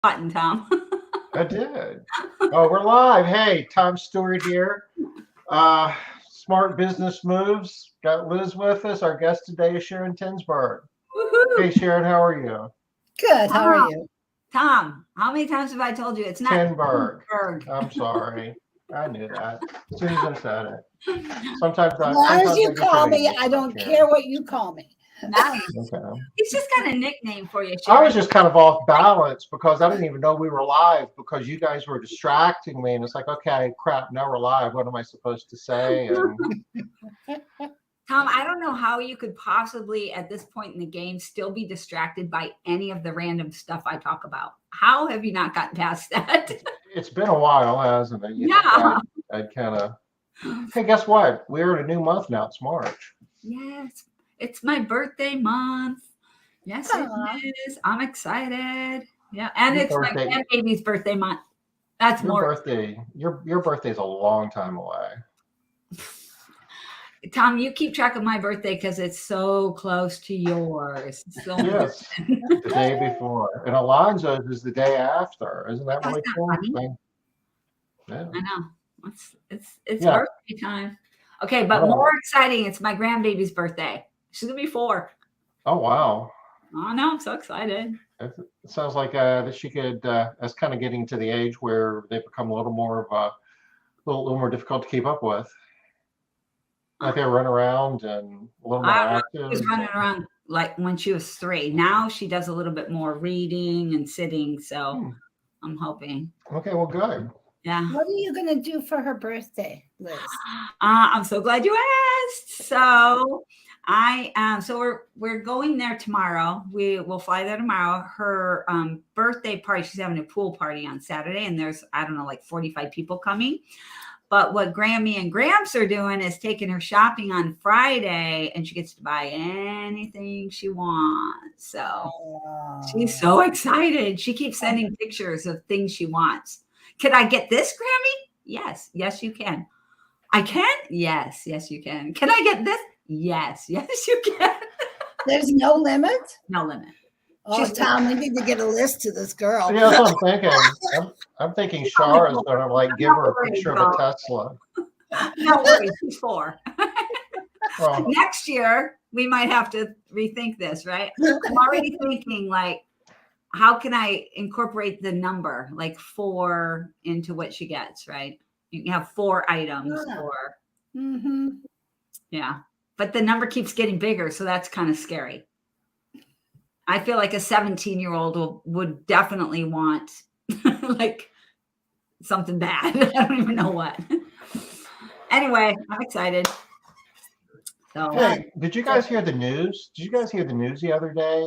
button, Tom. I did. Oh, we're live. Hey, Tom Stewart here. Smart Business Moves. Got Liz with us. Our guest today is Sharon Tinberg. Woohoo! Hey, Sharon, how are you? Good. How are you? Tom, how many times have I told you it's not Tinberg. Tinberg? I'm sorry. I knew that as soon as I said it. Sometimes As long as you I get call ready me, to get I don't Sharon. care what you call me. Nice. Okay. He's just got a nickname for you, I Sharon. was just kind of off balance because I didn't even know we were live because you guys were distracting me, and it's like, okay, crap, now we're live. What am I supposed to say? And Tom, I don't know how you could possibly, at this point in the game, still be distracted by any of the random stuff I talk about. How have you not gotten past that? it's been a while, hasn't it? Yeah. I'd kind of. Hey, guess what? We're in a new month now. It's March. Yes, it's my birthday month. Yes, Aw. it is. I'm excited. Yeah, and Your it's my birthday- grandbaby's birthday month. That's Your more. birthday. Your birthday's a long time away. Tom, you keep track of my birthday because it's so close to yours. So Yes, the day before, and Alonzo's is the day after. Isn't that really That's cool? not funny. Yeah. I know. It's Yeah. birthday time. Okay, but Oh. more exciting, it's my grandbaby's birthday. She's gonna be 4. Oh wow. Oh no, I'm so excited. It sounds like that she could. That's kind of getting to the age where they become a little more of a little more difficult to keep up with. Like they run around and a little more She active. was running around like when she was 3. Now she does a little bit more reading and sitting. So I'm hoping. Okay, well, good. Yeah. What are you going to do for her birthday, Liz? I'm so glad you asked. So we're going there tomorrow. We will fly there tomorrow. Her birthday party, she's having a pool party on Saturday, and there's, I don't know, like 45 people coming. But what Grammy and Gramps are doing is taking her shopping on Friday, and she gets to buy anything she wants. So she's so excited. She keeps sending pictures of things she wants. Could I get this, Grammy? Yes, you can. I can? Yes, you can. Can I get this? Yes, you can. There's no limit? No limit. Oh, Tom, we need to get a list to this girl. Yeah, that's what I'm thinking. I'm thinking Shara's gonna like give her a picture of a Tesla. No worries, she's 4. Well, Next year, we might have to rethink this, right? I'm already thinking like, how can I incorporate the number like 4 into what she gets, right? You can have 4 items or yeah. But the number keeps getting bigger, so that's kind of scary. I feel like a 17-year-old would definitely want like something bad. I don't even know what. Anyway, I'm excited. So, hey, did you guys hear the news? Did you guys hear the news the other day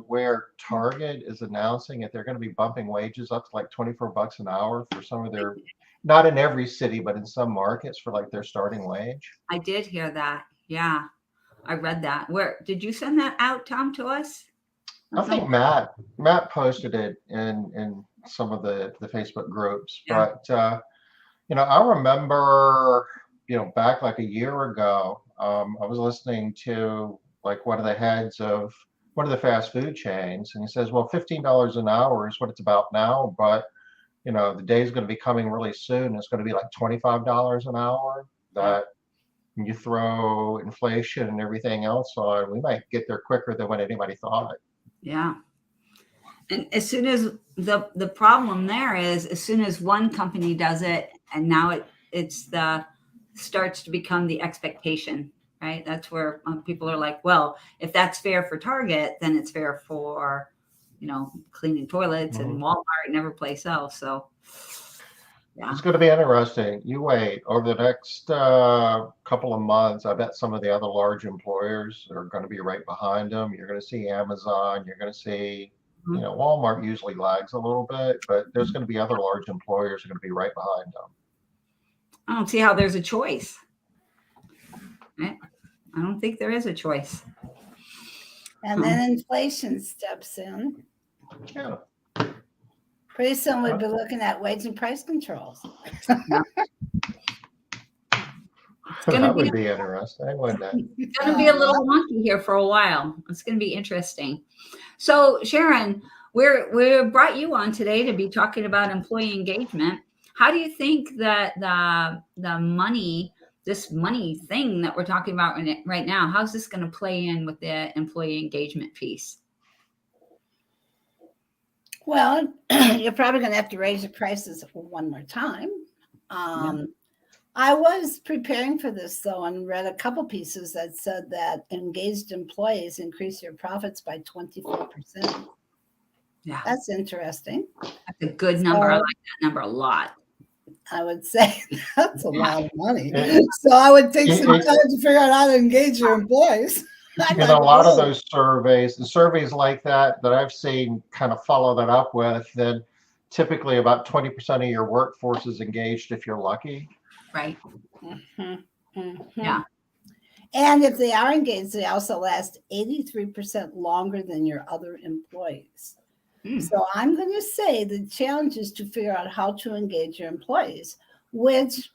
where Target is announcing that they're going to be bumping wages up to like $24 an hour for some of their, not in every city, but in some markets for like their starting wage? I did hear that. Yeah, I read that. Where did you send that out, Tom, to us? I think Matt posted it in some of the Facebook groups, Yeah. but I remember back like a year ago, I was listening to like one of the heads of one of the fast food chains, and he says, well, $15 an hour is what it's about now, but the day is going to be coming really soon. It's going to be like $25 an hour. That when you throw inflation and everything else on, we might get there quicker than what anybody thought. Yeah. And as soon as the problem there is, as soon as one company does it, and now it's starts to become the expectation, right? That's where people are like, well, if that's fair for Target, then it's fair for, cleaning toilets and Walmart and every place else. So, yeah. It's going to be interesting. You wait over the next couple of months. I bet some of the other large employers are going to be right behind them. You're going to see Amazon. You're going to see, Walmart usually lags a little bit, but there's going to be other large employers who are going to be right behind them. I don't see how there's a choice. Right? I don't think there is a choice. And then inflation steps in. Yeah. Pretty soon we'd be looking at wage and price controls. That would be interesting, wouldn't it? It's going to be a little wonky here for a while. It's going to be interesting. So, Sharon, we brought you on today to be talking about employee engagement. How do you think that the money, this money thing that we're talking about right now, how's this going to play in with the employee engagement piece? Well, you're probably going to have to raise the prices one more time. I was preparing for this, though, and read a couple pieces that said that engaged employees increase your profits by 24%. Yeah, That's interesting. that's a good number. I like that number a lot. I would say that's a lot of money. So I would take some time to figure out how to engage your employees. A lot of those surveys, the surveys like that I've seen kind of follow that up with, then typically about 20% of your workforce is engaged if you're lucky. Right. Mm-hmm. Mm-hmm. Yeah. And if they are engaged, they also last 83% longer than your other employees. So I'm going to say the challenge is to figure out how to engage your employees, which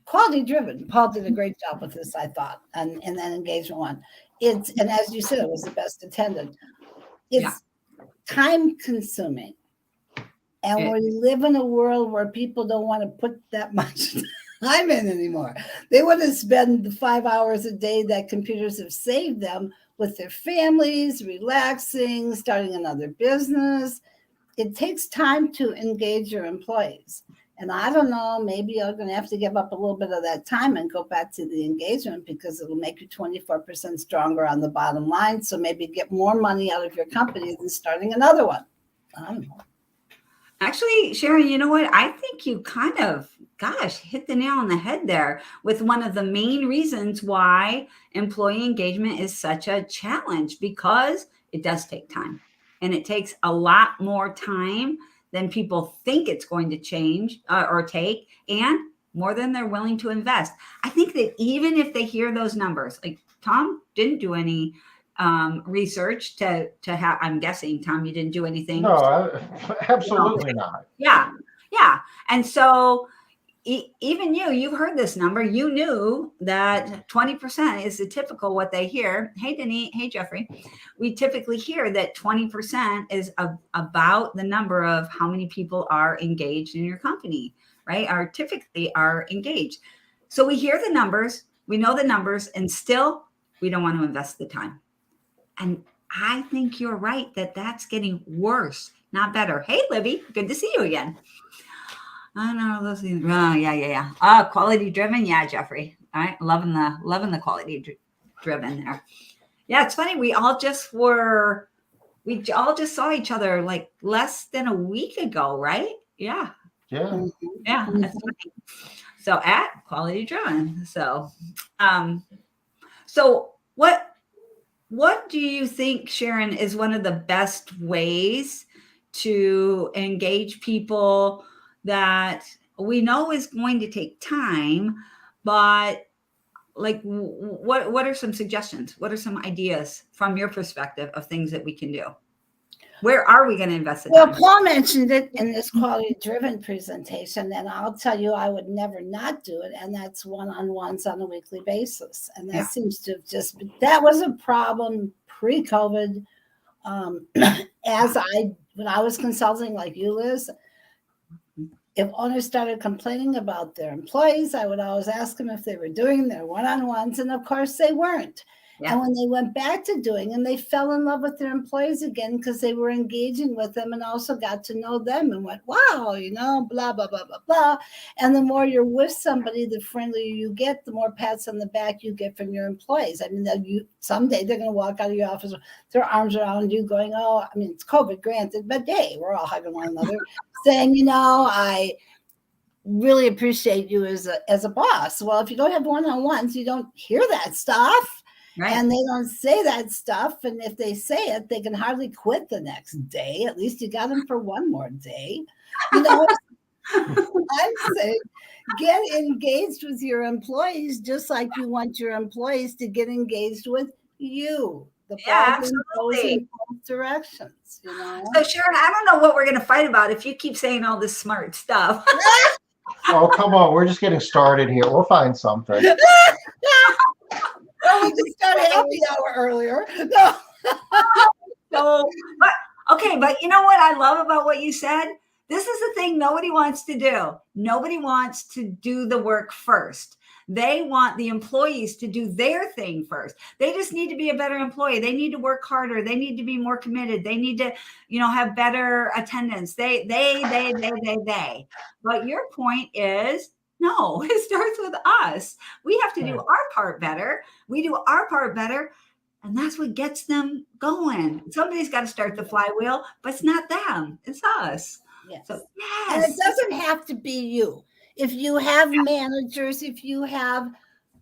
quality driven. Paul did a great job with this, I thought, and that engagement one. And as you said, it was the best attended. It's time consuming. And we live in a world where people don't want to put that much time in anymore. They want to spend the 5 hours a day that computers have saved them with their families, relaxing, starting another business. It takes time to engage your employees. And I don't know, maybe you're going to have to give up a little bit of that time and go back to the engagement because it'll make you 24% stronger on the bottom line. So maybe get more money out of your company than starting another one. I don't know. Actually, Sharon, you know what? I think you kind of, hit the nail on the head there with one of the main reasons why employee engagement is such a challenge, because it does take time, and it takes a lot more time than people think it's going to change or take, and more than they're willing to invest. I think that even if they hear those numbers, like Tom didn't do any research to have, I'm guessing, Tom, you didn't do anything. No, absolutely not. Yeah. And so even you've heard this number. You knew that 20% is the typical what they hear. Hey, Denise. Hey, Jeffrey. We typically hear that 20% is about the number of how many people are engaged in your company, right? Are typically engaged. So we hear the numbers, we know the numbers, and still we don't want to invest the time. And I think you're right that that's getting worse, not better. Hey, Libby, good to see you again. I know those things. Oh, yeah. Quality driven. Yeah, Jeffrey. All right. Loving the quality driven there. Yeah, it's funny. We all just saw each other like less than a week ago, right? Yeah. Yeah. Yeah. That's funny. So at quality driven. So, so what do you think, Sharon, is one of the best ways to engage people that we know is going to take time, but like what are some suggestions? What are some ideas from your perspective of things that we can do? Where are we going to invest the time? Well, Paul mentioned it in this quality-driven presentation, and I'll tell you, I would never not do it, and that's one-on-ones on a weekly basis. And that seems to have just been, that was a problem pre-COVID. When I was consulting like you, Liz, if owners started complaining about their employees, I would always ask them if they were doing their one-on-ones, and of course they weren't. Yeah. And when they went back to doing them, they fell in love with their employees again because they were engaging with them and also got to know them and went, wow, blah, blah, blah, blah, blah. And the more you're with somebody, the friendlier you get, the more pats on the back you get from your employees. I mean, someday they're going to walk out of your office with their arms around you going, it's COVID, granted, but hey, we're all hugging one another, saying, I really appreciate you as a boss. Well, if you don't have one-on-ones, you don't hear that stuff. Right. And they don't say that stuff. And if they say it, they can hardly quit the next day. At least you got them for one more day. I'm saying get engaged with your employees just like you want your employees to get engaged with you. The ball goes in both directions. So Sharon, I don't know what we're going to fight about if you keep saying all this smart stuff. Oh, come on. We're just getting started here. We'll find something. Well, we just started happy hour earlier. No. So, but okay, but you know what I love about what you said? This is the thing nobody wants to do. Nobody wants to do the work first. They want the employees to do their thing first. They just need to be a better employee. They need to work harder. They need to be more committed. They need to, have better attendance. They. But your point is, no, it starts with us. We have to do our part better. We do our part better. And that's what gets them going. Somebody's got to start the flywheel, but it's not them. It's us. Yes. So, And it doesn't have to be you. If you have managers, if you have,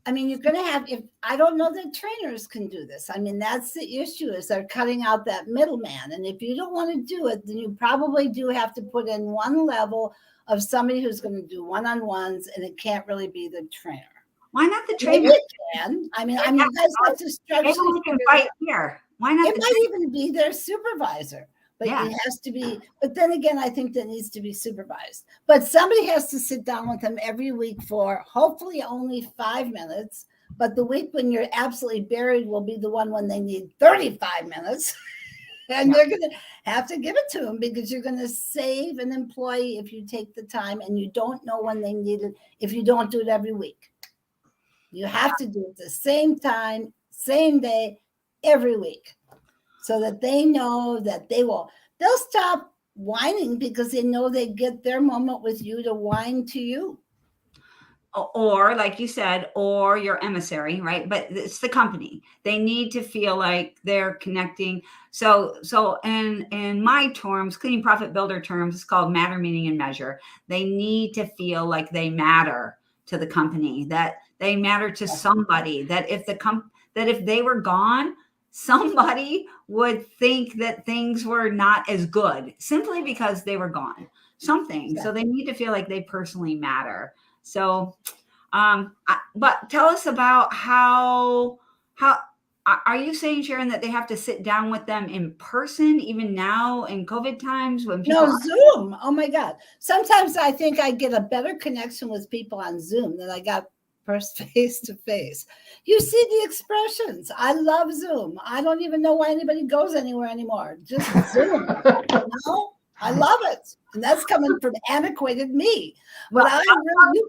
you're going to have, if I don't know that trainers can do this. That's the issue, is they're cutting out that middleman. And if you don't want to do it, then you probably do have to put in one level of somebody who's going to do one-on-ones, and it can't really be the trainer. Why not the trainer? Maybe it can. You guys have to stretch. Maybe we can fight here. Why not? It might even be their supervisor. But it has to be, but then again, I think that needs to be supervised. But somebody has to sit down with them every week for hopefully only 5 minutes. But the week when you're absolutely buried will be the one when they need 35 minutes. And you're going to have to give it to them, because you're going to save an employee if you take the time, and you don't know when they need it if you don't do it every week. You have to do it the same time, same day, every week, so that they know that they'll stop whining, because they know they get their moment with you to whine to you. Or like you said, or your emissary, right? But it's the company. They need to feel like they're connecting. So in my terms, clean profit builder terms, it's called matter, meaning, and measure. They need to feel like they matter to the company, that they matter to somebody, that if they were gone, somebody would think that things were not as good simply because they were gone. Something. So they need to feel like they personally matter. So, but tell us about how are you saying, Sharon, that they have to sit down with them in person, even now in COVID times when people Zoom? Oh my God. Sometimes I think I get a better connection with people on Zoom than I got first face to face. You see the expressions. I love Zoom. I don't even know why anybody goes anywhere anymore. Just Zoom. I love it. And that's coming from antiquated me. But I'm really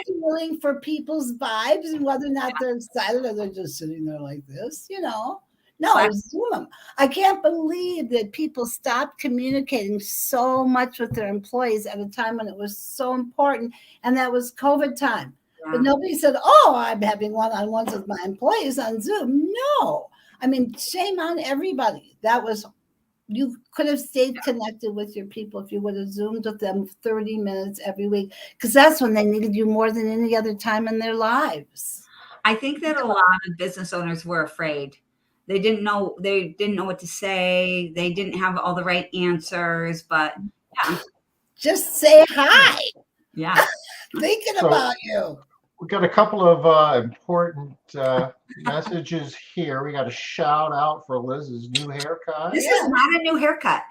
feeling for people's vibes and whether or not they're excited or they're just sitting there like this, No, Zoom. I can't believe that people stopped communicating so much with their employees at a time when it was so important. And that was COVID time. Yeah. But nobody said, I'm having one-on-ones with my employees on Zoom. No. Shame on everybody. You could have stayed connected with your people if you would have Zoomed with them 30 minutes every week, because that's when they needed you more than any other time in their lives. I think that a lot of business owners were afraid. They didn't know what to say. They didn't have all the right answers, but just say hi. Yeah. Thinking about you. We've got a couple of important messages here. We got a shout out for Liz's new haircut. This is not a new haircut.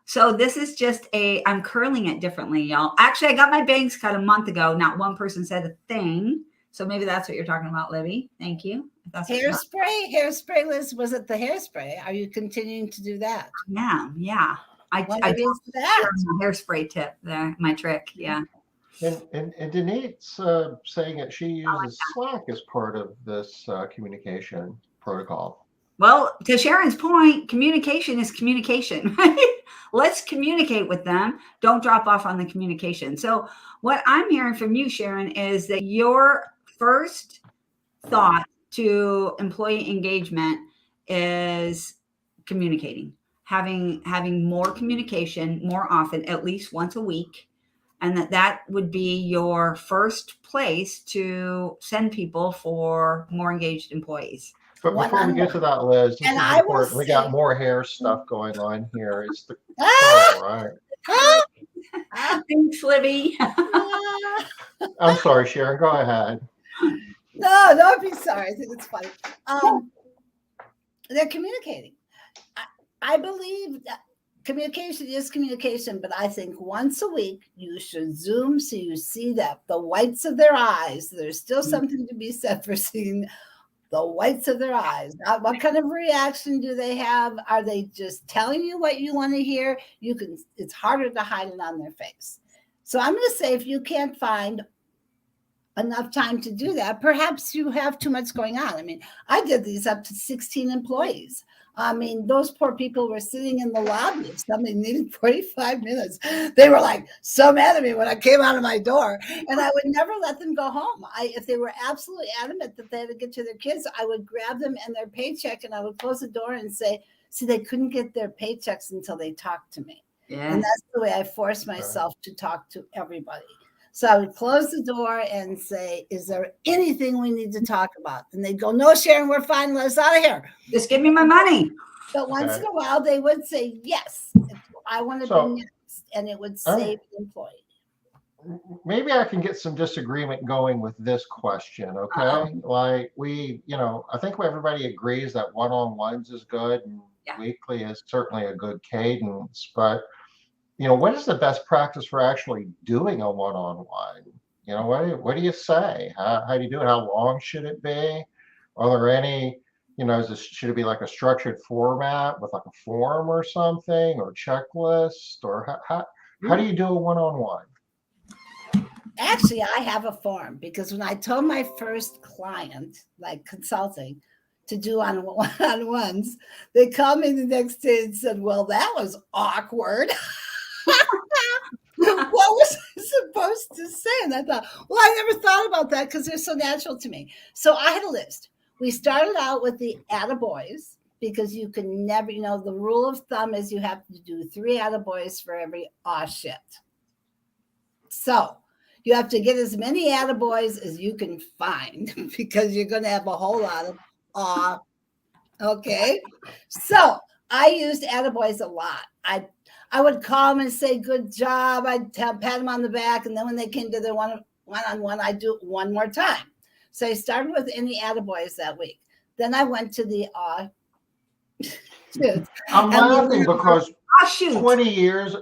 So this is just I'm curling it differently, y'all. Actually, I got my bangs cut a month ago. Not one person said a thing. So maybe that's what you're talking about, Libby. Thank you. Hairspray, Liz. Was it the hairspray? Are you continuing to do that? Yeah. I do that. Hairspray tip there, my trick. Yeah. And Denise saying that she uses Slack as part of this communication protocol. Well, to Sharon's point, communication is communication, right? Let's communicate with them. Don't drop off on the communication. So what I'm hearing from you, Sharon, is that your first thought to employee engagement is communicating, having more communication more often, at least once a week. And that would be your first place to send people for more engaged employees. But before we get to that, Liz, this is important. We got more hair stuff going on here. It's the right. Thanks, Libby. I'm sorry, Sharon. Go ahead. No, don't be sorry. I think it's funny. They're communicating. I believe that communication is communication, but I think once a week you should Zoom so you see that the whites of their eyes. There's still something to be said for seeing the whites of their eyes. What kind of reaction do they have? Are they just telling you what you want to hear? It's harder to hide it on their face. So I'm going to say, if you can't find enough time to do that, perhaps you have too much going on. I mean, I did these up to 16 employees. I mean, those poor people were sitting in the lobby. If somebody needed 45 minutes, they were like so mad at me when I came out of my door, and I would never let them go home. If they were absolutely adamant that they had to get to their kids, I would grab them and their paycheck, and I would close the door and say, see, they couldn't get their paychecks until they talked to me. Yeah. And that's the way I forced myself to talk to everybody. So I would close the door and say, is there anything we need to talk about? And they'd go, no, Sharon, we're fine. Let us out of here. Just give me my money. But once in a while, they would say, yes, I want to be next. And it would save the employee. Maybe I can get some disagreement going with this question, okay? Like I think everybody agrees that one-on-ones is good and weekly is certainly a good cadence, but what is the best practice for actually doing a one-on-one? What do you say? How do you do it? How long should it be? Are there any, should it be like a structured format with like a form or something, or checklist, or how do you do a one-on-one? Actually, I have a form, because when I told my first client, like consulting, to do on one-on-ones, they called me the next day and said, well, that was awkward. What was I supposed to say? And I thought, well, I never thought about that because they're so natural to me. So I had a list. We started out with the attaboys, because you can never, the rule of thumb is you have to do 3 attaboys for every aw shit. So you have to get as many attaboys as you can find, because you're going to have a whole lot of aw. Okay. So I used attaboys a lot. I would call them and say, good job. I'd pat them on the back. And then when they came to their one-on-one, I'd do it one more time. So I started with any attaboys that week. Then I went to the shoot. I'm laughing because 20 years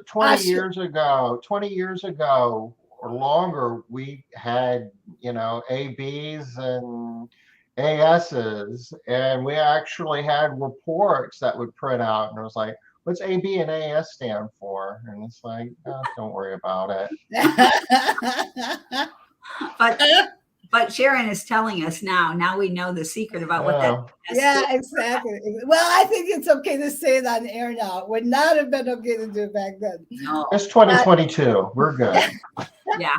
ago or longer, we had, ABs and ASs, and we actually had reports that would print out, and it was like, what's AB and AS stand for? And it's like, don't worry about it. But Sharon is telling us now. Now we know the secret about what that is. Yeah, exactly. Well, I think it's okay to say it on air now. It would not have been okay to do it back then. No. It's 2022. We're good. Yeah.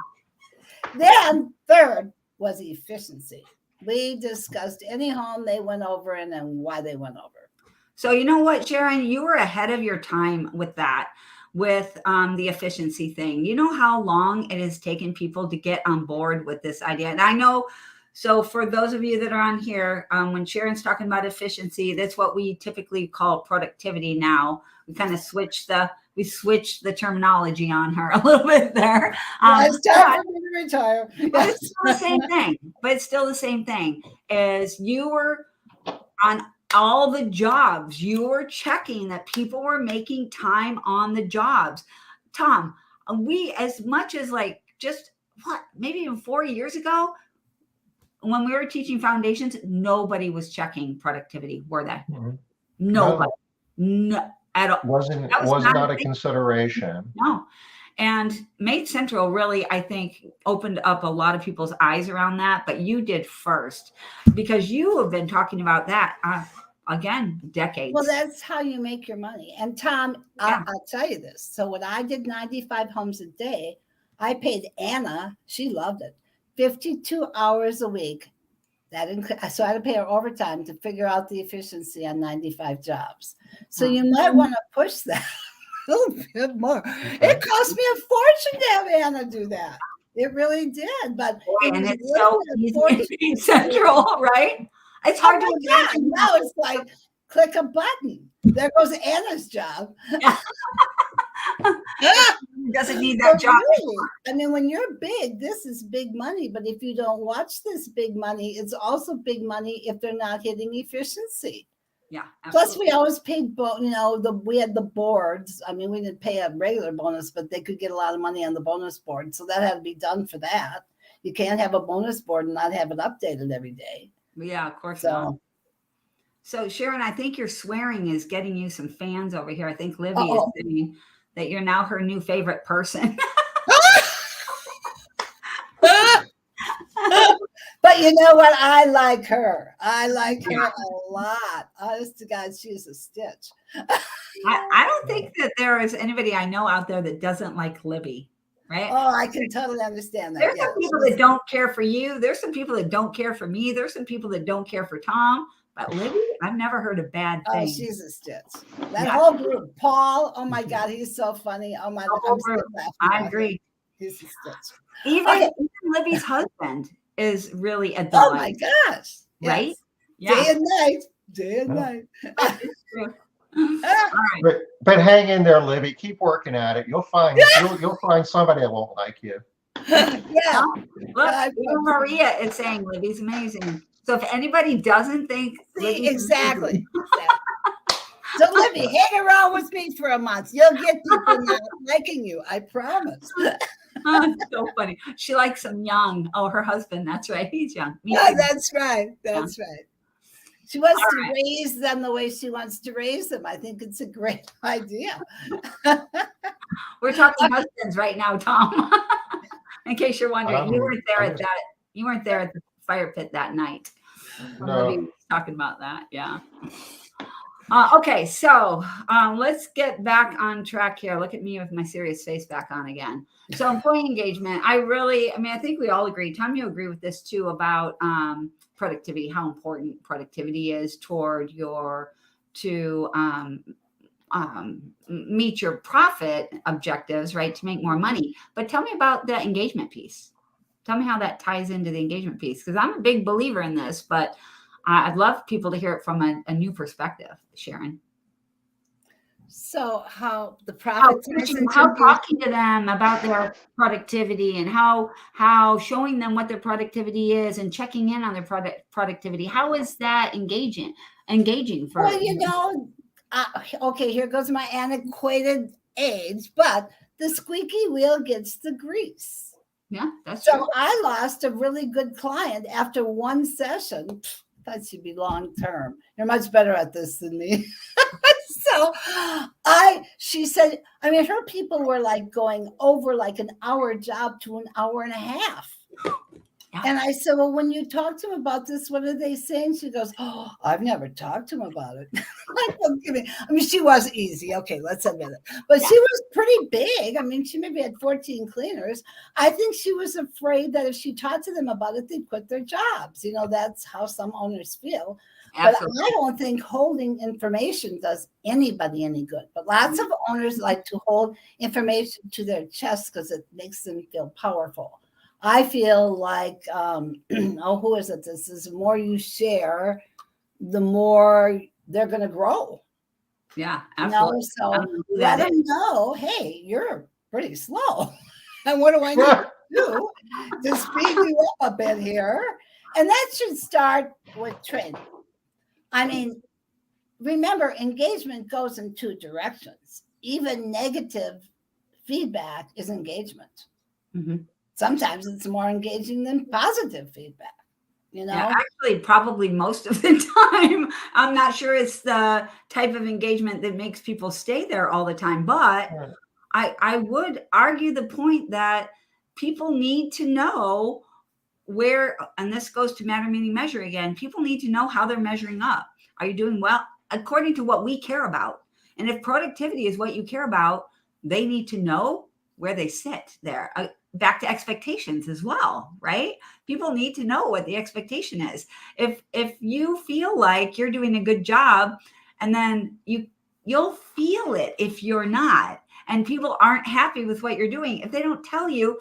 Then third was efficiency. We discussed any home they went over and then why they went over. So you know what, Sharon, you were ahead of your time with that, with the efficiency thing. You know how long it has taken people to get on board with this idea. And I know, so for those of you that are on here, when Sharon's talking about efficiency, that's what we typically call productivity now. We kind of switched the terminology on her a little bit there. It's time for me to retire. But it's still the same thing. But it's still the same thing. As you were on all the jobs, you were checking that people were making time on the jobs. Tom, we, as much as like just maybe even 4 years ago, when we were teaching foundations, nobody was checking productivity, were they? Mm-hmm. Nobody. No, at all. Was not a consideration. No. And Maid Central really, I think, opened up a lot of people's eyes around that. But you did first, because you have been talking about that, again, decades. Well, that's how you make your money. And Tom, I'll tell you this. So when I did 95 homes a day, I paid Anna, she loved it, 52 hours a week. So I had to pay her overtime to figure out the efficiency on 95 jobs. So you might want to push that a little bit more. It cost me a fortune to have Anna do that. It really did. But and it's so easy. Central, right? It's hard to imagine. Now it's like click a button. There goes Anna's job. Doesn't need that job. Really, I mean, when you're big, this is big money. But if you don't watch this big money, it's also big money if they're not hitting efficiency. Yeah. Absolutely. Plus, we always paid, we had the boards. I mean, we didn't pay a regular bonus, but they could get a lot of money on the bonus board. So that had to be done for that. You can't have a bonus board and not have it updated every day. Yeah, of course not. So, So Sharon, I think your swearing is getting you some fans over here. I think Livy is uh-oh. saying that you're now her new favorite person. But you know what? I like her. I like her a lot. Honest to God, she's a stitch. I don't think that there is anybody I know out there that doesn't like Libby, right? Oh, I can totally understand that. There's Yeah, some people that don't care for you. There's some people that don't care for me. There's some people that don't care for Tom. But Libby, I've never heard a bad oh, thing. she's a stitch. That whole group. Paul, oh my God, he's so funny. Oh my, I'm still laughing I about agree. him. He's a stitch. Even Libby's husband is really a delight. Oh my gosh. Right? Yes. Yeah. Day and night. Day and night. It's true. All right. But hang in there, Libby. Keep working at it. You'll find somebody that won't like you. Yeah. Look, even Maria is saying Libby's amazing. So if anybody doesn't think See, exactly. So Libby, hang around with me for a month. You'll get people not liking you. I promise. It's so funny. She likes him young. Oh, her husband. That's right. He's young. Yeah, that's right. That's right. She wants to raise them the way she wants to raise them. I think it's a great idea. We're talking husbands right now, Tom. In case you're wondering, you weren't there at that. You weren't there at the fire pit that night. No. We were talking about that. Yeah. Okay, so let's get back on track here. Look at me with my serious face back on again. So employee engagement. I think we all agree. Tom, you agree with this too about productivity, how important productivity is toward to meet your profit objectives, right? To make more money. But tell me about the engagement piece. Tell me how that ties into the engagement piece, because I'm a big believer in this, but I'd love people to hear it from a new perspective, Sharon. So how the profit how talking to them about their productivity and how showing them what their productivity is and checking in on their productivity. How is that engaging for? Well, you know, okay, here goes my antiquated age, but the squeaky wheel gets the grease. Yeah, that's so true. I lost a really good client after one session. That should be long term. You're much better at this than me. So she said, I mean, her people were like going over like an hour job to an hour and a half. Yeah. And I said, well, when you talk to them about this, what are they saying? She goes, oh, I've never talked to them about it. I mean, she was easy. Okay, let's admit it. But she was pretty big. I mean, she maybe had 14 cleaners. I think she was afraid that if she talked to them about it, they'd quit their jobs. You know, that's how some owners feel. Absolutely. But I don't think holding information does anybody any good. But lots of owners like to hold information to their chest because it makes them feel powerful. I feel like, who is it? This is the more you share, the more they're going to grow. Yeah, absolutely. So let them know, hey, you're pretty slow. And what do I need to do to speed you up a bit here? And that should start with training. I mean, remember, engagement goes in two directions. Even negative feedback is engagement. Mm-hmm. Sometimes it's more engaging than positive feedback, you know? Yeah, actually, probably most of the time. I'm not sure it's the type of engagement that makes people stay there all the time, but I would argue the point that people need to know where, and this goes to matter, meaning, measure again, people need to know how they're measuring up. Are you doing well? According to what we care about. And if productivity is what you care about, they need to know where they sit there. Back to expectations as well, right? People need to know what the expectation is. If you feel like you're doing a good job, and then you'll feel it if you're not, and people aren't happy with what you're doing. If they don't tell you,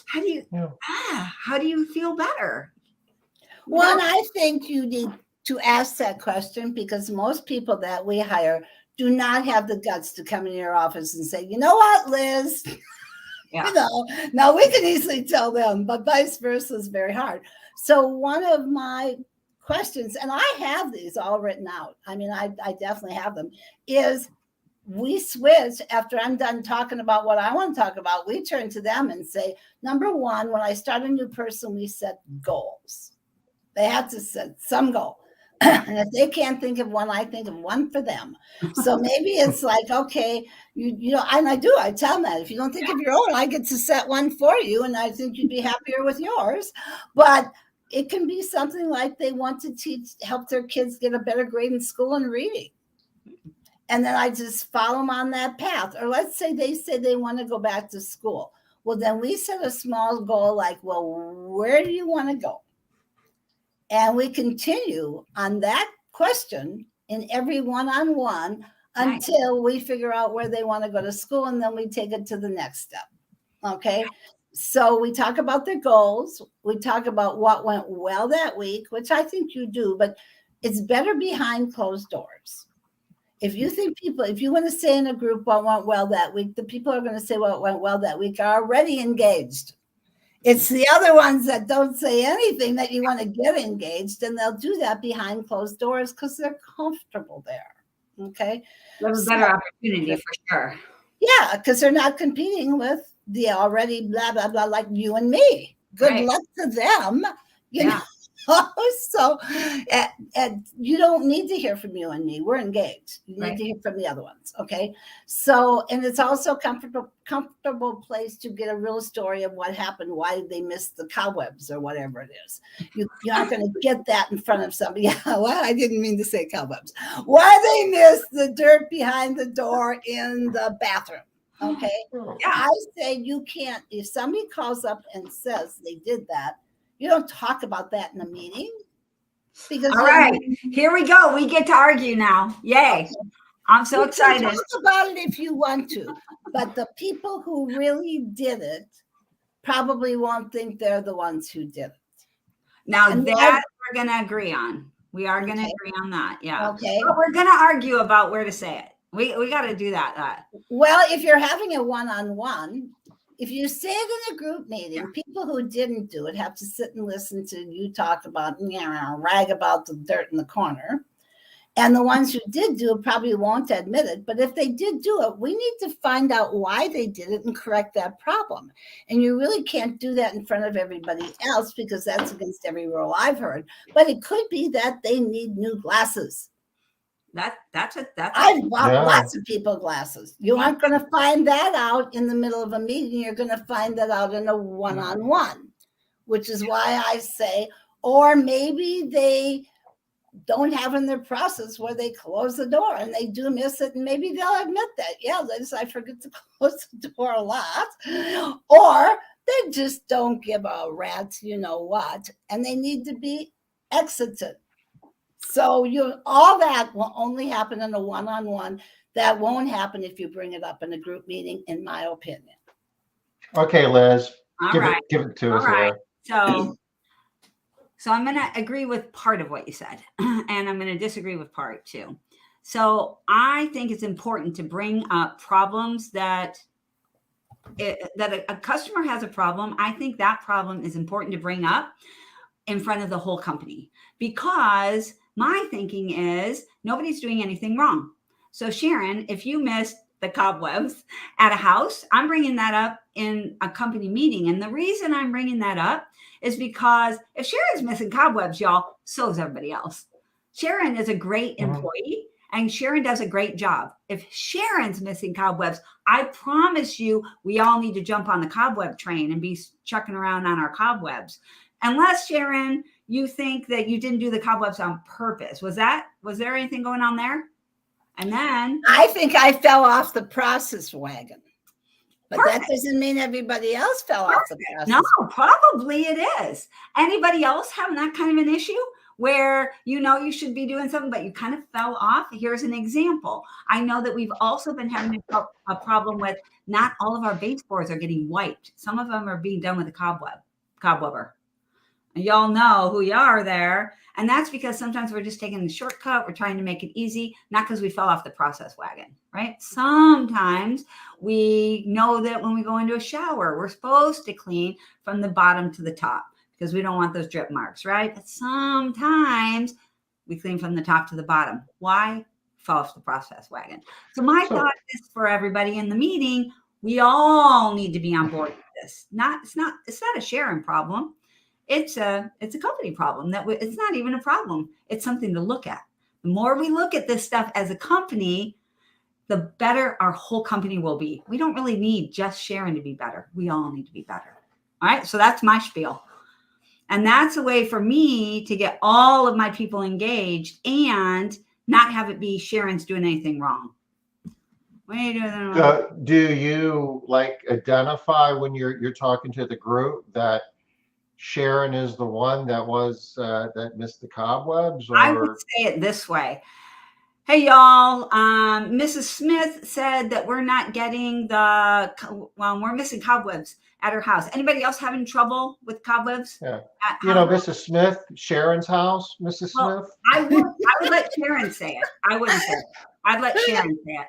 how do you feel better? Well, I think you need to ask that question, because most people that we hire do not have the guts to come in your office and say, you know what, Liz? Yeah. You know, now we can easily tell them, but vice versa is very hard. So one of my questions, and I have these all written out, I mean, I definitely have them, is we switch after I'm done talking about what I want to talk about. We turn to them and say, number one, when I start a new person, we set goals. They have to set some goal. And if they can't think of one, I think of one for them. So maybe it's like, okay, you know, and I tell them that if you don't think of your own, I get to set one for you, and I think you'd be happier with yours. But it can be something like they want to help their kids get a better grade in school and reading. And then I just follow them on that path. Or let's say they want to go back to school. Well, then we set a small goal like, well, where do you want to go? And we continue on that question in every one-on-one until we figure out where they want to go to school, and then we take it to the next step. Okay. So we talk about their goals. We talk about what went well that week, which I think you do, but it's better behind closed doors. If you want to say in a group what went well that week, the people are going to say what went well that week are already engaged. It's the other ones that don't say anything that you want to get engaged, and they'll do that behind closed doors because they're comfortable there. Okay. There's a better opportunity for sure. Yeah, because they're not competing with the already blah, blah, blah, like you and me. Good luck to them. You know? So, and you don't need to hear from you and me. We're engaged. You need to hear from the other ones. Okay. So, and it's also comfortable place to get a real story of what happened, why they missed the cobwebs or whatever it is. You aren't going to get that in front of somebody. Well, I didn't mean to say cobwebs. Why they missed the dirt behind the door in the bathroom. Okay. Yeah. I say you can't, if somebody calls up and says they did that, you don't talk about that in a meeting. Because all right, here we go. We get to argue now. Yay. Okay. I'm so excited. Talk about it if you want to, but the people who really did it probably won't think they're the ones who did it. Now and that we're going to agree on. We are going to agree on that. Yeah. Okay. But we're going to argue about where to say it. We got to do that. Well, if you're having a one-on-one, if you say it in a group meeting, people who didn't do it have to sit and listen to you talk about, rag about the dirt in the corner. And the ones who did do it probably won't admit it. But if they did do it, we need to find out why they did it and correct that problem. And you really can't do that in front of everybody else because that's against every rule I've heard. But it could be that they need new glasses. I've bought lots of people glasses. You aren't going to find that out in the middle of a meeting. You're going to find that out in a one-on-one, which is why I say, or maybe they don't have in their process where they close the door and they do miss it. And maybe they'll admit that. Yeah, I forget to close the door a lot. Or they just don't give a rat's you know what, and they need to be exited. So all that will only happen in a one-on-one. That won't happen if you bring it up in a group meeting, in my opinion. Okay, Liz. Give it to us. Right. So I'm going to agree with part of what you said, and I'm going to disagree with part too. So I think it's important to bring up problems that a customer has a problem. I think that problem is important to bring up in front of the whole company, because my thinking is nobody's doing anything wrong. So Sharon, if you missed the cobwebs at a house, I'm bringing that up in a company meeting. And the reason I'm bringing that up is because if Sharon's missing cobwebs, y'all, so is everybody else. Sharon is a great employee and Sharon does a great job. If Sharon's missing cobwebs, I promise you, we all need to jump on the cobweb train and be chucking around on our cobwebs. Unless, Sharon, you think that you didn't do the cobwebs on purpose. Was there anything going on there? And then I think I fell off the process wagon. But that doesn't mean everybody else fell off the process. No, probably it is. Anybody else having that kind of an issue where you should be doing something, but you kind of fell off? Here's an example. I know that we've also been having a problem with not all of our baseboards are getting wiped. Some of them are being done with a cobwebber. And y'all know who you are there. And that's because sometimes we're just taking the shortcut. We're trying to make it easy, not because we fell off the process wagon, right? Sometimes we know that when we go into a shower, we're supposed to clean from the bottom to the top because we don't want those drip marks, right? But sometimes we clean from the top to the bottom. Why? Fell off the process wagon. So my thought is for everybody in the meeting, we all need to be on board with this. It's not a Sharon problem. it's a company problem it's not even a problem. It's something to look at. The more we look at this stuff as a company, the better our whole company will be. We don't really need just Sharon to be better. We all need to be better. All right. So that's my spiel. And that's a way for me to get all of my people engaged and not have it be Sharon's doing anything wrong. What are you doing wrong? Do you like identify when you're talking to the group that Sharon is the one that that missed the cobwebs? Or I would say it this way. Hey, y'all, Mrs. Smith said that we're not getting we're missing cobwebs at her house. Anybody else having trouble with cobwebs? Yeah. Mrs. Smith, Sharon's house, Mrs. Smith? I would let Sharon say it. I wouldn't say it. I'd let Sharon say it.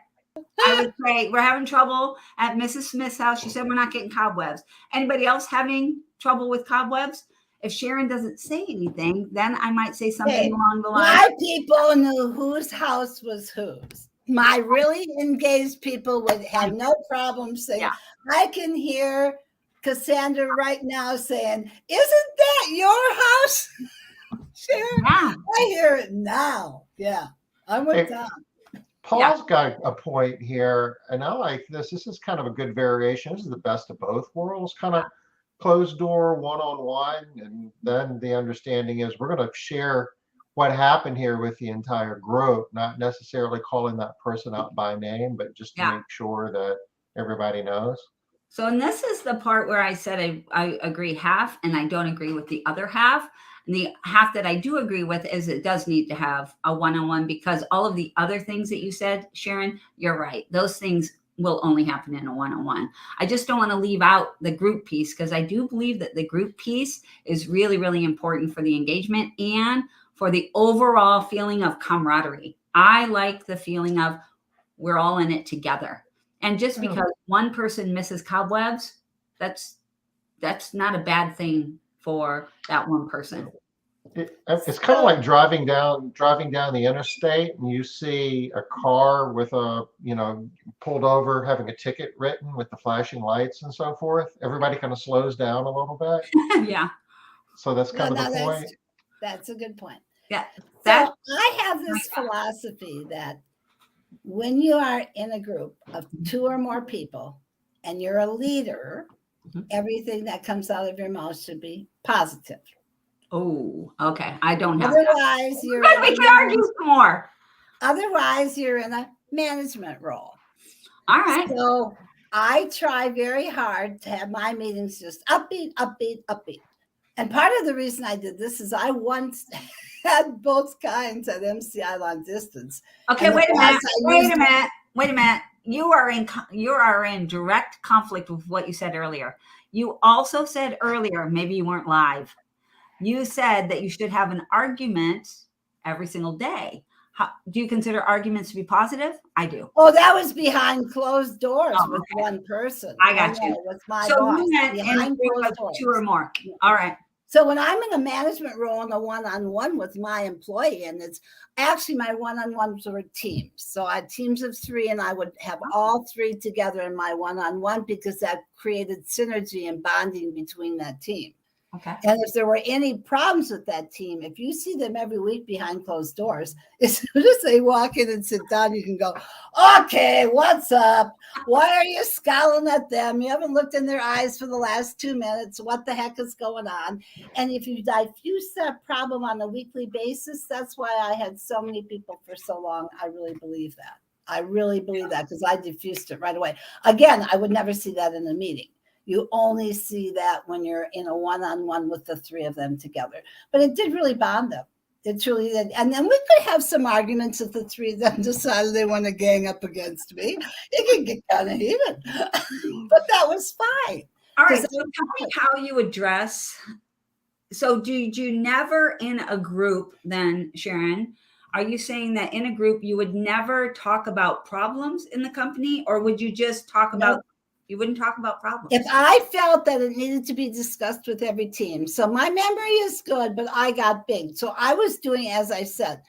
I would say we're having trouble at Mrs. Smith's house. She said we're not getting cobwebs. Anybody else having trouble with cobwebs? If Sharon doesn't say anything, then I might say something along the line. My people knew whose house was whose. My really engaged people would have no problem saying, I can hear Cassandra right now saying, isn't that your house? Sharon, Yeah. I hear it now. Yeah, I'm with Tom. Paul's got a point here, and I like this. This is kind of a good variation. This is the best of both worlds, kind of closed door, one-on-one, and then the understanding is we're going to share what happened here with the entire group, not necessarily calling that person out by name, but just to make sure that everybody knows. So, and this is the part where I said I agree half, and I don't agree with the other half. And the half that I do agree with is it does need to have a one-on-one, because all of the other things that you said, Sharon, you're right. Those things will only happen in a one-on-one. I just don't want to leave out the group piece, because I do believe that the group piece is really, really important for the engagement and for the overall feeling of camaraderie. I like the feeling of we're all in it together. And just because one person misses cobwebs, that's not a bad thing for that one person. It's kind of like driving down the interstate, and you see a car with a, pulled over, having a ticket written with the flashing lights and so forth. Everybody kind of slows down a little bit. Yeah. So that's kind of the point. That's a good point. Yeah. So I have this philosophy that when you are in a group of 2 or more people and you're a leader, everything that comes out of your mouth should be positive. Oh, okay. I don't have Otherwise, that. We can argue some more. Otherwise, you're in a management role. All right. So I try very hard to have my meetings just upbeat, upbeat, upbeat. And part of the reason I did this is I once had both kinds at MCI Long Distance. Okay, wait a minute. You are in direct conflict with what you said earlier. You also said earlier, maybe you weren't live, you said that you should have an argument every single day. Do you consider arguments to be positive? I do. Oh, that was behind closed doors with one person. I got you. With my so boss, you meant in 2 or more. All right. So when I'm in a management role in a one-on-one with my employee, and it's actually my one-on-ones were teams. So I had teams of 3, and I would have all 3 together in my one-on-one, because that created synergy and bonding between that team. Okay. And if there were any problems with that team, if you see them every week behind closed doors, as soon as they walk in and sit down, you can go, okay, what's up? Why are you scowling at them? You haven't looked in their eyes for the last 2 minutes. What the heck is going on? And if you diffuse that problem on a weekly basis, that's why I had so many people for so long. I really believe that. I really believe that, because I diffused it right away. Again, I would never see that in a meeting. You only see that when you're in a one-on-one with the 3 of them together. But it did really bond them. It truly did. And then we could have some arguments if the 3 of them decided they want to gang up against me. It could get kind of heated. But that was fine. All right. So tell me how you address. So do you never in a group then, Sharon, are you saying that in a group you would never talk about problems in the company, or would you just talk about you wouldn't talk about problems? If I felt that it needed to be discussed with every team. So my memory is good, but I got big. So I was doing, as I said,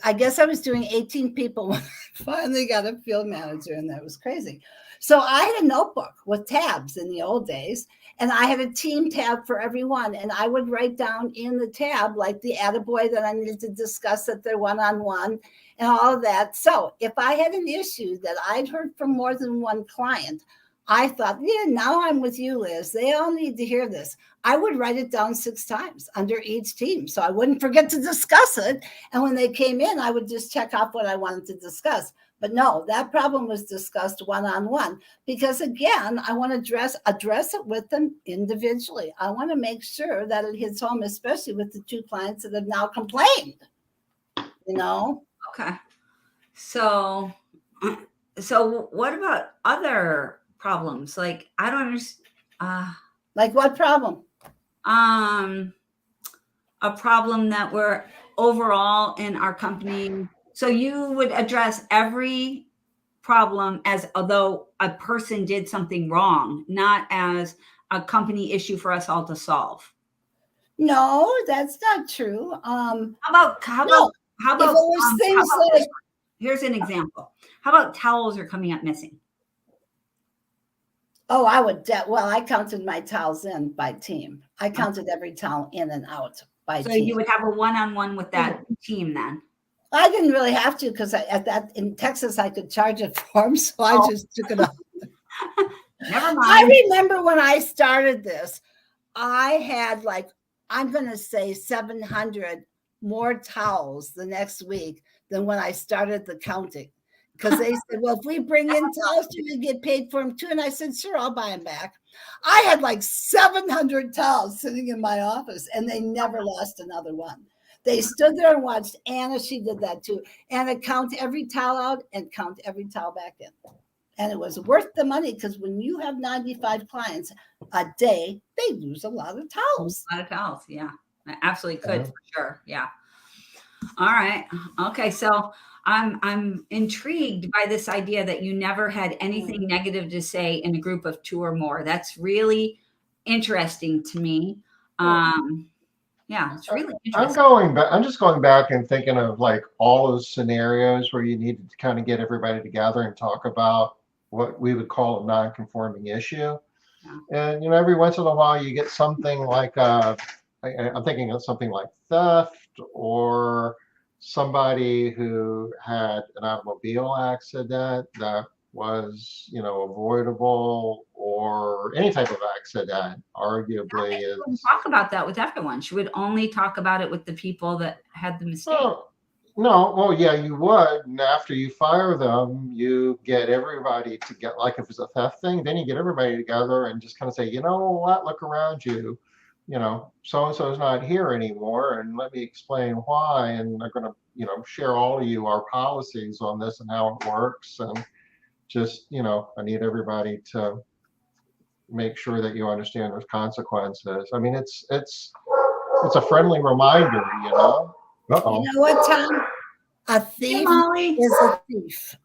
I guess I was doing 18 people when I finally got a field manager, and that was crazy. So I had a notebook with tabs in the old days, and I had a team tab for everyone. And I would write down in the tab, like the attaboy that I needed to discuss at their one-on-one and all of that. So if I had an issue that I'd heard from more than one client, I thought, yeah, now I'm with you, Liz. They all need to hear this. I would write it down 6 times under each team so I wouldn't forget to discuss it. And when they came in, I would just check off what I wanted to discuss. But no, that problem was discussed one-on-one because, again, I want to address it with them individually. I want to make sure that it hits home, especially with the 2 clients that have now complained, you know? Okay. So what about other problems? Like, I don't understand. Like what problem? A problem that we're overall in our company. So you would address every problem as although a person did something wrong, not as a company issue for us all to solve. No, that's not true. How about if it was things like, here's an example. How about towels are coming up missing? Oh, I would. Well, I counted my towels in by team. I counted every towel in and out by team. So you would have a one-on-one with that team then? I didn't really have to because in Texas I could charge it for them, so I just took it off. Never mind. I remember when I started this, I had I'm going to say 700 more towels the next week than when I started the counting. Because they said, well, if we bring in towels, you can get paid for them too. And I said, sure, I'll buy them back. I had 700 towels sitting in my office, and they never lost another one. They stood there and watched Anna. She did that too. Anna count every towel out and count every towel back in. And it was worth the money because when you have 95 clients a day, they lose a lot of towels. A lot of towels, yeah. I absolutely could, for sure. Yeah. All right. Okay. So I'm intrigued by this idea that you never had anything negative to say in a group of 2 or more. That's really interesting to me. Yeah, it's really interesting. I'm just going back and thinking of all those scenarios where you needed to kind of get everybody together and talk about what we would call a non-conforming issue. Yeah. And every once in a while you get something like I'm thinking of something like theft, or somebody who had an automobile accident that was, avoidable, or any type of accident, arguably is. Talk about that with everyone. She would only talk about it with the people that had the mistake. No, well, yeah, you would. And after you fire them, you get everybody to get, if it's a theft thing, then you get everybody together and just kind of say, you know what, look around you. So-and-so is not here anymore, and let me explain why. And they're going to, share all of you our policies on this and how it works. And just, I need everybody to make sure that you understand there's consequences. I mean, it's a friendly reminder, Uh-oh. You know what, Tom? A thief is a thief.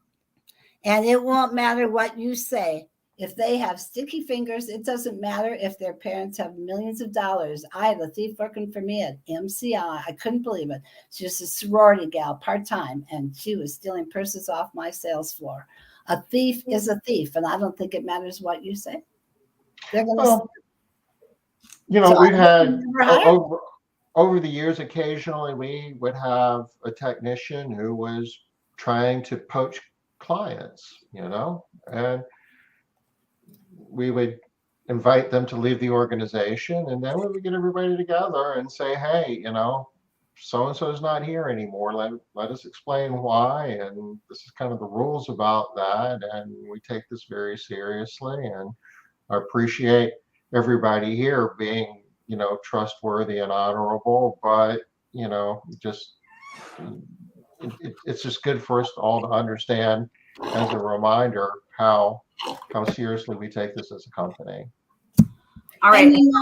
And it won't matter what you say. If they have sticky fingers, it doesn't matter if their parents have millions of dollars. I had a thief working for me at MCI. I couldn't believe it. She's a sorority gal, part-time, and she was stealing purses off my sales floor. A thief is a thief, and I don't think it matters what you say. They're going to. We've had over the years, occasionally we would have a technician who was trying to poach clients, and we would invite them to leave the organization, and then we would get everybody together and say, hey, so-and-so is not here anymore. Let us explain why, and this is kind of the rules about that, and we take this very seriously, and I appreciate everybody here being, trustworthy and honorable, but, it's just good for us all to understand as a reminder how seriously we take this as a company. All right. And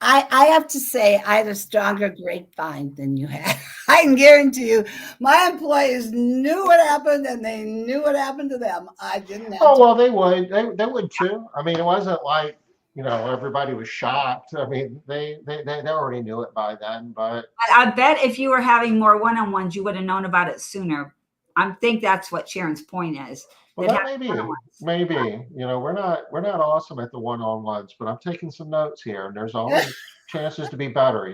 I have to say I had a stronger grapevine than you had. I can guarantee you my employees knew what happened, and they knew what happened to them. I didn't have well, they would too. I mean, it wasn't like, everybody was shocked. I mean, they already knew it by then, but I bet if you were having more one-on-ones, you would have known about it sooner. I think that's what Sharon's point is. well, that maybe, we're not awesome at the one-on-ones, but I'm taking some notes here, and there's always chances to be better,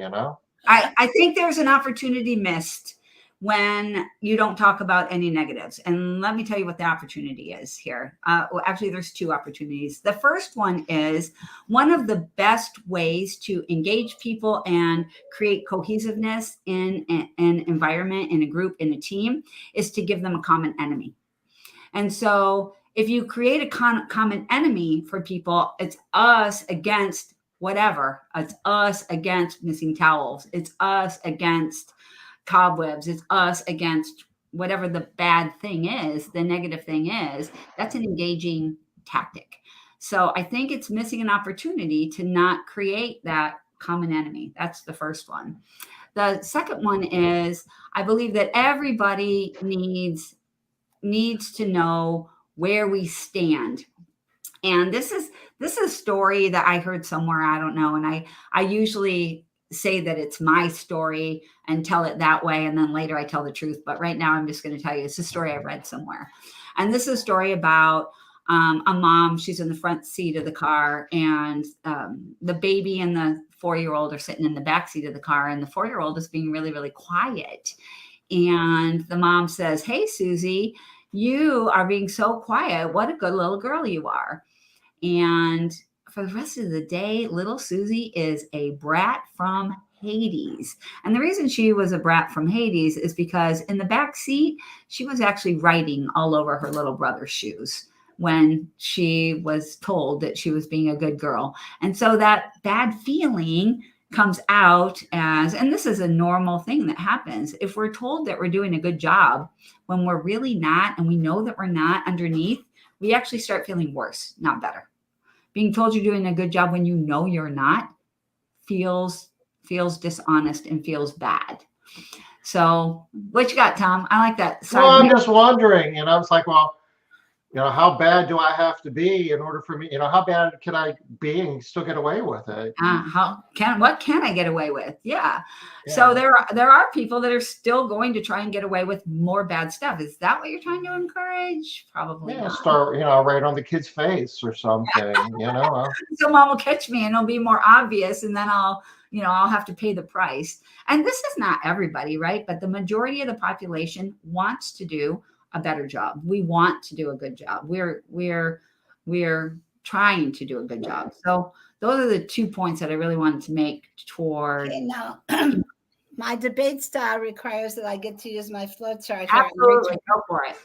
I think there's an opportunity missed when you don't talk about any negatives. And let me tell you what the opportunity is here. Well, actually, there's two opportunities. The first one is one of the best ways to engage people and create cohesiveness in an environment, in a group, in a team, is to give them a common enemy. And so if you create a common enemy for people, it's us against whatever. It's us against missing towels. It's us against cobwebs. It's us against whatever the bad thing is, the negative thing is. That's an engaging tactic. So I think it's missing an opportunity to not create that common enemy. That's the first one. The second one is, I believe that everybody needs to know where we stand. And this is a story that I heard somewhere, I don't know. And I usually say that it's my story and tell it that way. And then later I tell the truth. But right now I'm just going to tell you, it's a story I read somewhere. And this is a story about a mom. She's in the front seat of the car, and the baby and the 4-year-old are sitting in the back seat of the car. And the 4-year-old is being really, really quiet. And the mom says, "Hey, Susie, you are being so quiet. What a good little girl you are." And for the rest of the day, little Susie is a brat from Hades. And the reason she was a brat from Hades is because in the back seat, she was actually writing all over her little brother's shoes when she was told that she was being a good girl. And so that bad feeling comes out as, and this is a normal thing that happens. If we're told that we're doing a good job when we're really not, and we know that we're not underneath, we actually start feeling worse, not better. Being told you're doing a good job when you know you're not feels dishonest and feels bad. So what you got, Tom? I like that. Well, I'm just wondering, it's like, well, how bad do I have to be in order for me, how bad can I be and still get away with it? What can I get away with? Yeah. So there are people that are still going to try and get away with more bad stuff. Is that what you're trying to encourage? Probably not. Start, right on the kid's face or something, So mom will catch me and it'll be more obvious, and then I'll have to pay the price. And this is not everybody, right? But the majority of the population wants to do a better job. We want to do a good job. We're trying to do a good job. So those are the 2 points that I really wanted to make toward. Okay, now my debate style requires that I get to use my flow chart. Absolutely, go for it.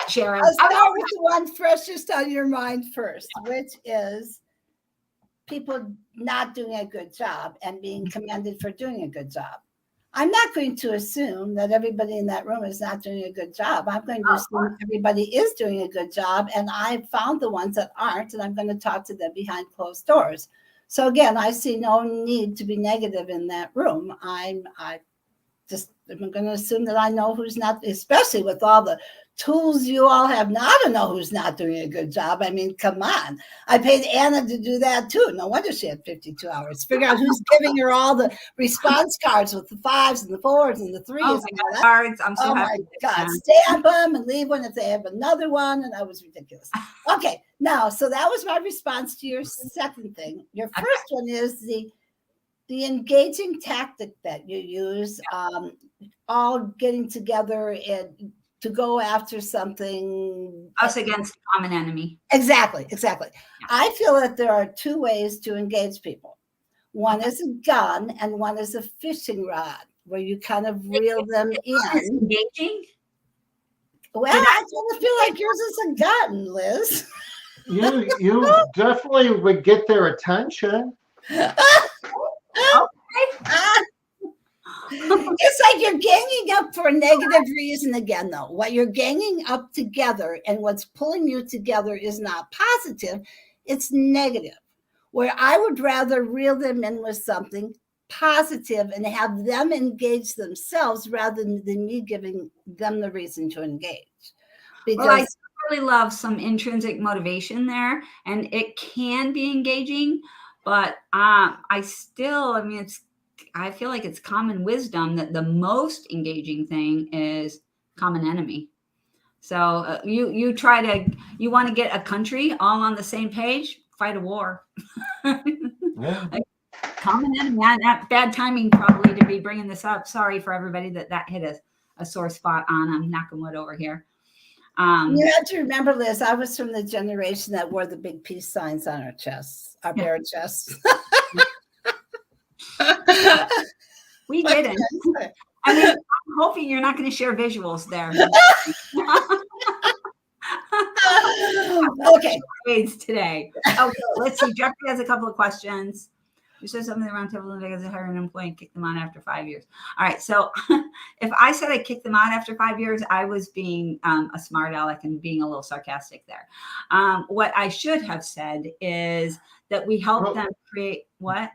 Sharon. I'll start with the one freshest on your mind first, which is people not doing a good job and being commended for doing a good job. I'm not going to assume that everybody in that room is not doing a good job. I'm going to assume everybody is doing a good job, and I've found the ones that aren't, and I'm going to talk to them behind closed doors. So again, I see no need to be negative in that room. I'm going to assume that I know who's not, especially with all the tools you all have now to know who's not doing a good job. I mean, come on. I paid Anna to do that too. No wonder she had 52 hours. Figure out who's giving her all the response cards with the 5s and the 4s and the 3s. Oh my cards. I'm so happy. My God. Stamp them and leave one if they have another one. And that was ridiculous. Okay. Now, so that was my response to your second thing. Your first one is the engaging tactic that you use, all getting together and to go after something. Us against common enemy. Exactly. I feel that there are 2 ways to engage people. One is a gun and one is a fishing rod, where you kind of reel them in. Engaging? Well, I kind of feel like yours is a gun, Liz. You definitely would get their attention. It's like you're ganging up for a negative reason again, though. What you're ganging up together and what's pulling you together is not positive, it's negative. Where I would rather reel them in with something positive and have them engage themselves rather than me giving them the reason to engage. Because really love some intrinsic motivation there, and it can be engaging, but I mean, I feel like it's common wisdom that the most engaging thing is common enemy. So you want to get a country all on the same page, fight a war. Yeah. Like, common enemy. Bad timing probably to be bringing this up. Sorry for everybody that hit a sore spot on. I'm knocking wood over here. You have to remember, Liz, I was from the generation that wore the big peace signs on our chests, our bare chests. We didn't. I mean, I'm hoping you're not going to share visuals there. Okay. Today. Okay, let's see. Jeffrey has a couple of questions. You said something around table in Vegas, hire an employee and kick them out after 5 years. All right. So if I said I kicked them out after 5 years, I was being a smart aleck and being a little sarcastic there. What I should have said is that we helped them create what?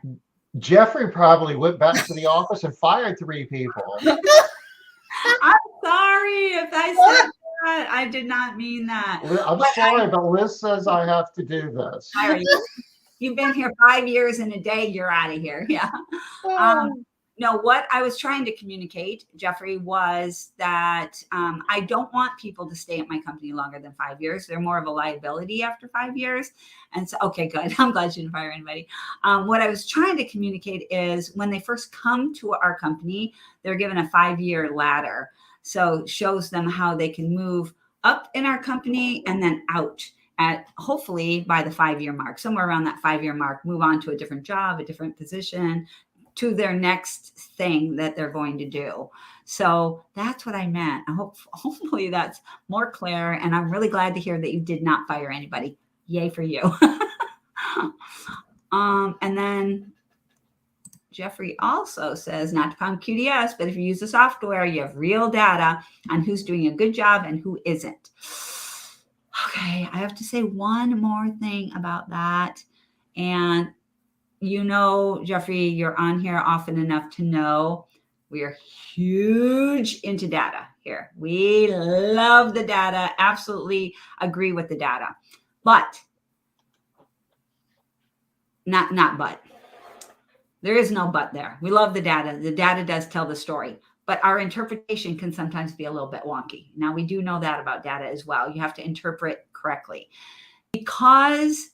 Jeffrey probably went back to the office and fired 3 people. I'm sorry if I said that. I did not mean that. I'm sorry, but Liz says I have to do this. You've been here 5 years and a day. You're out of here. Yeah. No, what I was trying to communicate, Jeffrey, was that I don't want people to stay at my company longer than 5 years. They're more of a liability after 5 years. And so, okay, good. I'm glad you didn't fire anybody. What I was trying to communicate is when they first come to our company, they're given a 5-year ladder. So it shows them how they can move up in our company and then out at hopefully by the 5-year mark, somewhere around that 5-year mark, move on to a different job, a different position, to their next thing that they're going to do. So that's what I meant. Hopefully that's more clear. And I'm really glad to hear that you did not fire anybody. Yay for you. And then Jeffrey also says, not to pound QDS, but if you use the software, you have real data on who's doing a good job and who isn't. Okay, I have to say one more thing about that. And you know, Jeffrey, you're on here often enough to know we are huge into data here. We love the data, absolutely agree with the data, but not but. There is no but there. We love the data. The data does tell the story, but our interpretation can sometimes be a little bit wonky. Now, we do know that about data as well. You have to interpret correctly. Because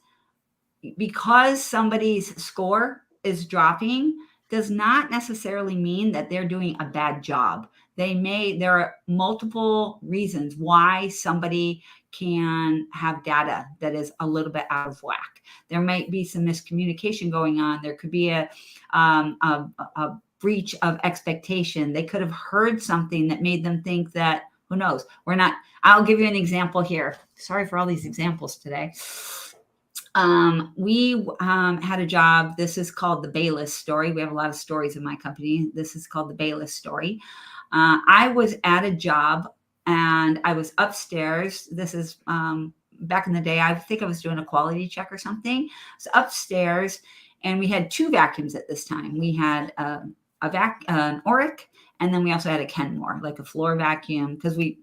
somebody's score is dropping does not necessarily mean that they're doing a bad job. There are multiple reasons why somebody can have data that is a little bit out of whack. There might be some miscommunication going on. There could be a breach of expectation. They could have heard something that made them think that, who knows, I'll give you an example here. Sorry for all these examples today. We had a job. This is called the Bayless story. We have a lot of stories in my company. This is called the Bayless story. I was at a job and I was upstairs. This is back in the day. I think I was doing a quality check or something. So upstairs, and we had 2 vacuums at this time. We had an Oric, and then we also had a Kenmore, like a floor vacuum, because we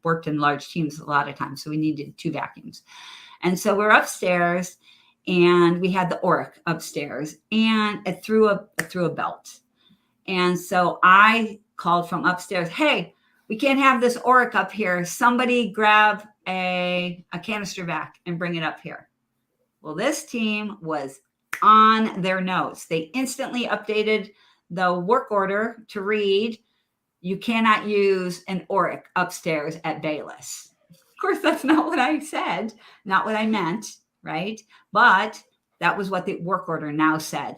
worked in large teams a lot of times. So we needed 2 vacuums. And so we're upstairs and we had the Oric upstairs and it threw a belt. And so I called from upstairs, hey, we can't have this Oric up here. Somebody grab a canister vac and bring it up here. Well, this team was on their notes. They instantly updated the work order to read, you cannot use an Oric upstairs at Bayless. Of course, that's not what I said, not what I meant, right? But that was what the work order now said.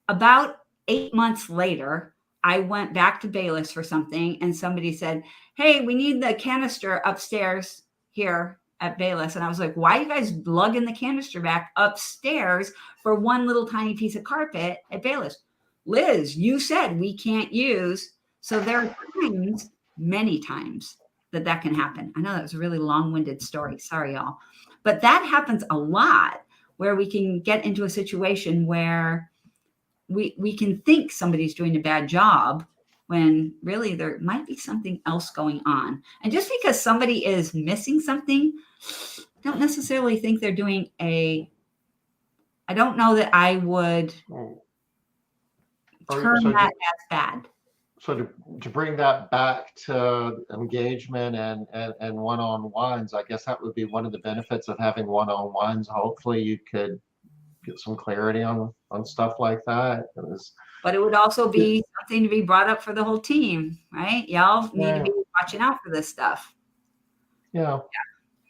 About 8 months later, I went back to Bayless for something and somebody said, hey, we need the canister upstairs here at Bayless. And I was like, why are you guys lugging the canister back upstairs for one little tiny piece of carpet at Bayless? Liz, you said we can't use. So there are times, many times, that can happen. I know that was a really long-winded story. Sorry, y'all. But that happens a lot where we can get into a situation where we can think somebody's doing a bad job when really there might be something else going on. And just because somebody is missing something, I don't necessarily think they're doing I don't know that I would term that as bad. So to bring that back to engagement and one-on-ones, I guess that would be one of the benefits of having one-on-ones. Hopefully you could get some clarity on stuff like that. But it would also be something to be brought up for the whole team, right? Y'all need to be watching out for this stuff. Yeah.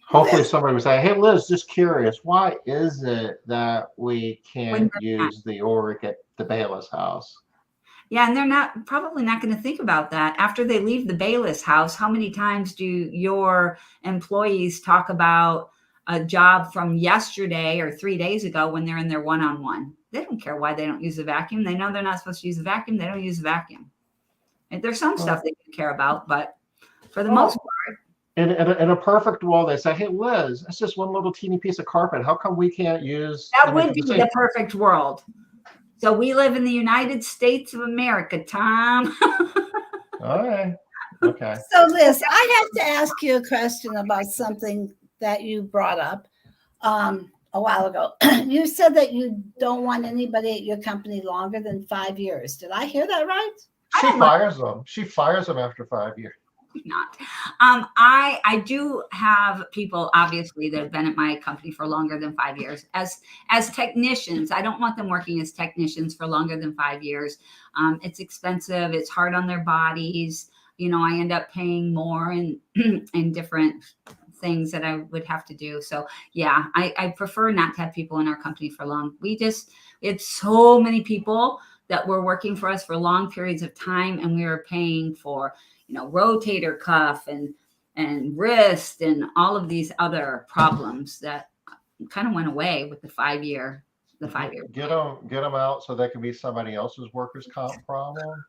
Hopefully somebody would say, hey, Liz, just curious, why is it that we can't use the Oric at the Bayless house? Yeah, and they're probably not going to think about that. After they leave the Bayless house, how many times do your employees talk about a job from yesterday or 3 days ago when they're in their one-on-one? They don't care why they don't use the vacuum. They know they're not supposed to use the vacuum. They don't use the vacuum. And there's some stuff they can care about, but for the most part. In a perfect world, they say, hey, Liz, it's just one little teeny piece of carpet. How come we can't use... That would be the perfect world. So we live in the United States of America, Tom. All right. Okay. So Liz, I have to ask you a question about something that you brought up a while ago. You said that you don't want anybody at your company longer than 5 years. Did I hear that right? She fires them. She fires them after 5 years. Not. I do have people obviously that have been at my company for longer than 5 years as technicians. I don't want them working as technicians for longer than 5 years. It's expensive. It's hard on their bodies. You know, I end up paying more in different things that I would have to do. So yeah, I prefer not to have people in our company for long. We had so many people that were working for us for long periods of time, and we were paying for, you know, rotator cuff and wrist and all of these other problems that kind of went away with the 5 year. Get them out so that can be somebody else's workers' comp problem.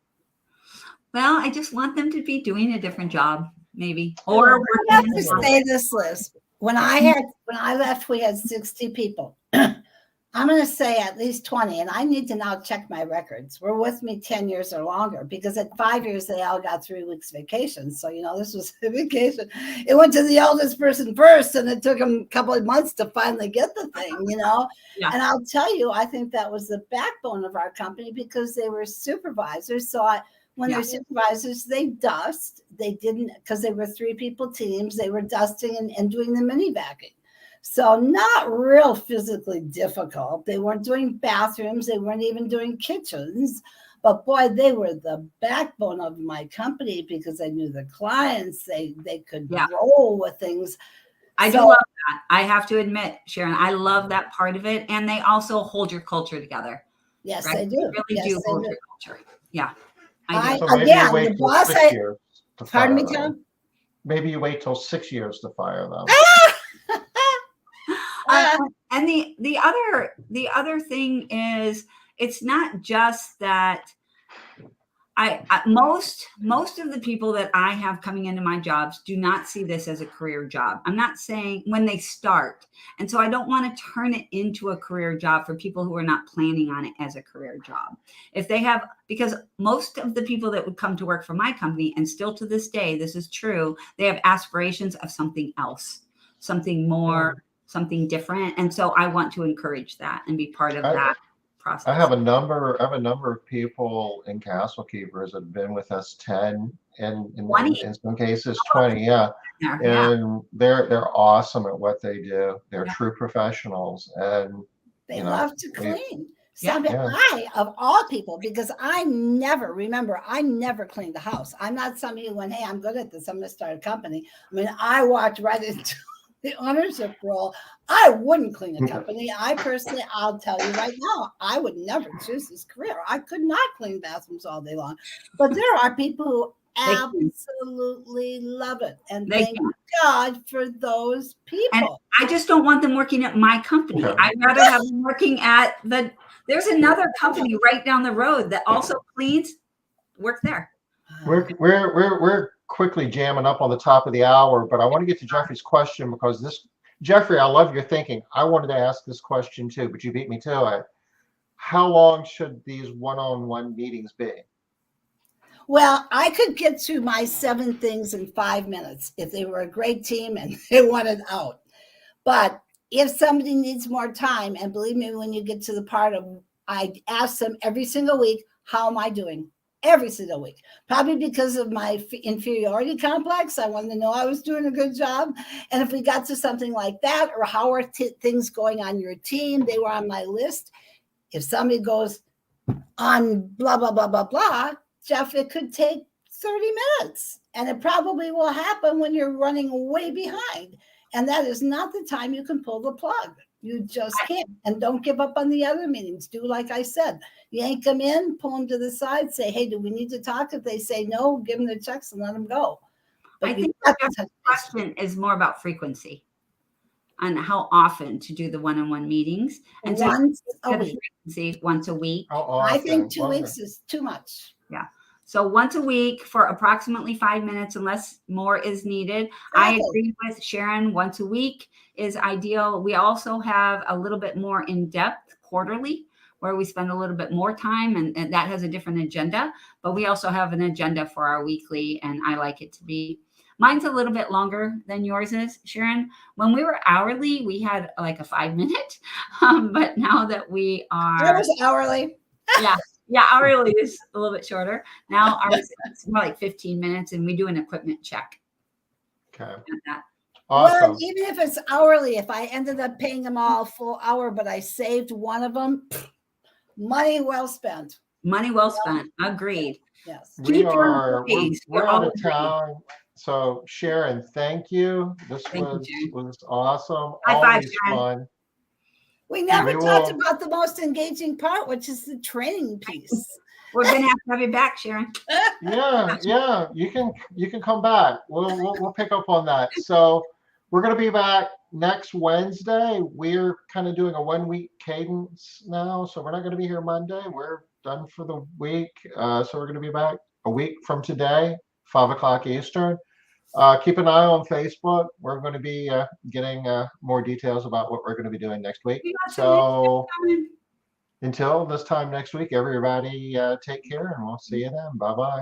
Well, I just want them to be doing a different job, maybe. Or I have to say this, Liz. When I left, we had 60 people. I'm going to say at least 20, and I need to now check my records. Were with me 10 years or longer, because at 5 years, they all got 3 weeks vacation. So, you know, this was a vacation. It went to the eldest person first, and it took them a couple of months to finally get the thing, you know. Yeah. And I'll tell you, I think that was the backbone of our company, because they were supervisors. So when they're supervisors, they dust. They didn't, because they were 3-people teams. They were dusting and doing the mini vacuum. So not real physically difficult. They weren't doing bathrooms. They weren't even doing kitchens. But boy, they were the backbone of my company, because they knew the clients. They could roll with things. I do love that. I have to admit, Sharon, I love that part of it. And they also hold your culture together. Yes, right? they do. They really do hold your culture. Yeah. So maybe you wait till 6 years to fire pardon me, them. Tom? Maybe you wait till 6 years to fire them. And the other thing is, it's not just that most of the people that I have coming into my jobs do not see this as a career job. I'm not saying when they start. And so I don't want to turn it into a career job for people who are not planning on it as a career job. If they have, because most of the people that would come to work for my company, and still to this day, this is true, they have aspirations of something else, something more, something different. And so I want to encourage that and be part of that process. I have a number of people in Castle Keepers that have been with us 10 and in some cases 20. Yeah. And they're awesome at what they do. They're true professionals, and they love to clean. I, of all people, because I never cleaned the house. I'm not somebody who went, hey, I'm good at this, I'm going to start a company. I mean, I walked right into the ownership role. I wouldn't clean a company. I personally, I'll tell you right now, I would never choose this career. I could not clean bathrooms all day long. But there are people who absolutely love it. And thank God for those people. And I just don't want them working at my company. I'd rather have them working at there's another company right down the road that also cleans. Work there. We're quickly jamming up on the top of the hour, but I want to get to Jeffrey's question, because Jeffrey, I love your thinking. I wanted to ask this question too, but you beat me to it. How long should these one-on-one meetings be? Well, I could get through my 7 things in 5 minutes if they were a great team and they wanted out. But if somebody needs more time, and believe me, when you get to the part of, I ask them every single week, how am I doing? Every single week. Probably because of my inferiority complex. I wanted to know I was doing a good job. And if we got to something like that, or how are things going on your team, they were on my list. If somebody goes on blah, blah, blah, blah, blah, Jeff, it could take 30 minutes. And it probably will happen when you're running way behind. And that is not the time you can pull the plug. You just can't. And don't give up on the other meetings. Do like I said. Yank them in, pull them to the side, say, hey, do we need to talk? If they say no, give them their checks and let them go. But I think the question is more about frequency and how often to do the one-on-one meetings. And so once a week. Frequency once a week. I think 2 weeks is too much. Yeah. So once a week for approximately 5 minutes, unless more is needed. Exactly. I agree with Sharon. Once a week is ideal. We also have a little bit more in-depth quarterly, where we spend a little bit more time, and that has a different agenda. But we also have an agenda for our weekly, and I like it to be. Mine's a little bit longer than yours is, Sharon. When we were hourly, we had like a 5 minute, but now that we are. I was hourly. Yeah. Yeah, hourly is a little bit shorter. Now ours is more like 15 minutes, and we do an equipment check. Okay. Awesome. Well, even if it's hourly, if I ended up paying them all full hour, but I saved one of them, money well spent. Money well spent. Agreed. Yes. We're out of town. So Sharon, thank you. This was awesome. Always fun. We never talked about the most engaging part, which is the training piece. We're gonna have you back, Sharon. Yeah. You can come back. We'll pick up on that. So we're gonna be back next Wednesday. We're kind of doing a 1 week cadence now, so we're not gonna be here Monday. We're done for the week. So we're gonna be back a week from today, 5 o'clock Eastern. Keep an eye on Facebook. We're going to be getting more details about what we're going to be doing next week. So until this time next week, everybody take care, and we'll see you then. Bye-bye.